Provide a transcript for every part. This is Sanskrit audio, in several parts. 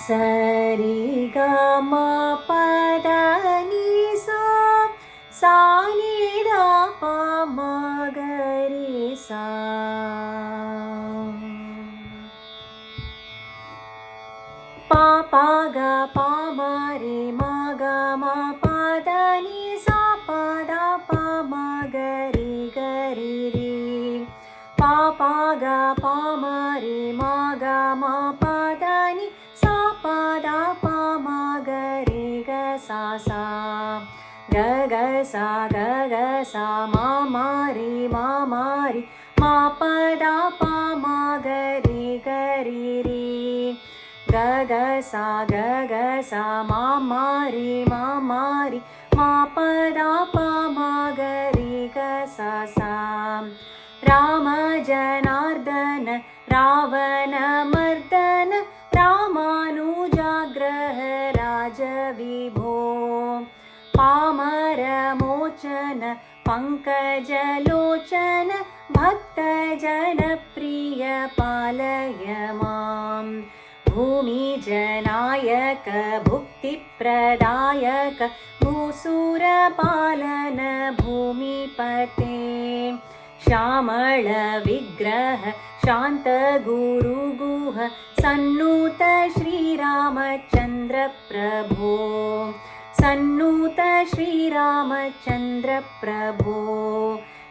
सरि ग म पद नि सा सा नि द प म ग रि सा प प ग प म रि म ग म प द नि सा प द प म ग रि रि प प ग प म रि म ग म प द नि सा प द प म ग रि ग सा ग ग सा म रि म रि म प द प म ग रि रि ग ग सा म रि म रि म प द प म ग रि ग सा राम जनार्दन रावण मर्दन रामानुजाग्रह राज विभो पामर मोचन पंकजलोचन भक्तजन प्रिय पालय मां भूमिजनायक भुक्तिप्रदायक भूसुरपालन भूमिपते श्यामल विग्रह शांत गुरुगुह सन्नूत श्रीरामचन्द्र प्रभो सन्नूत श्रीरामचन्द्र प्रभो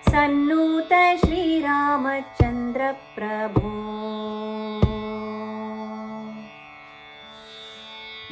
सन्नूत श्रीरामचन्द्र प्रभो।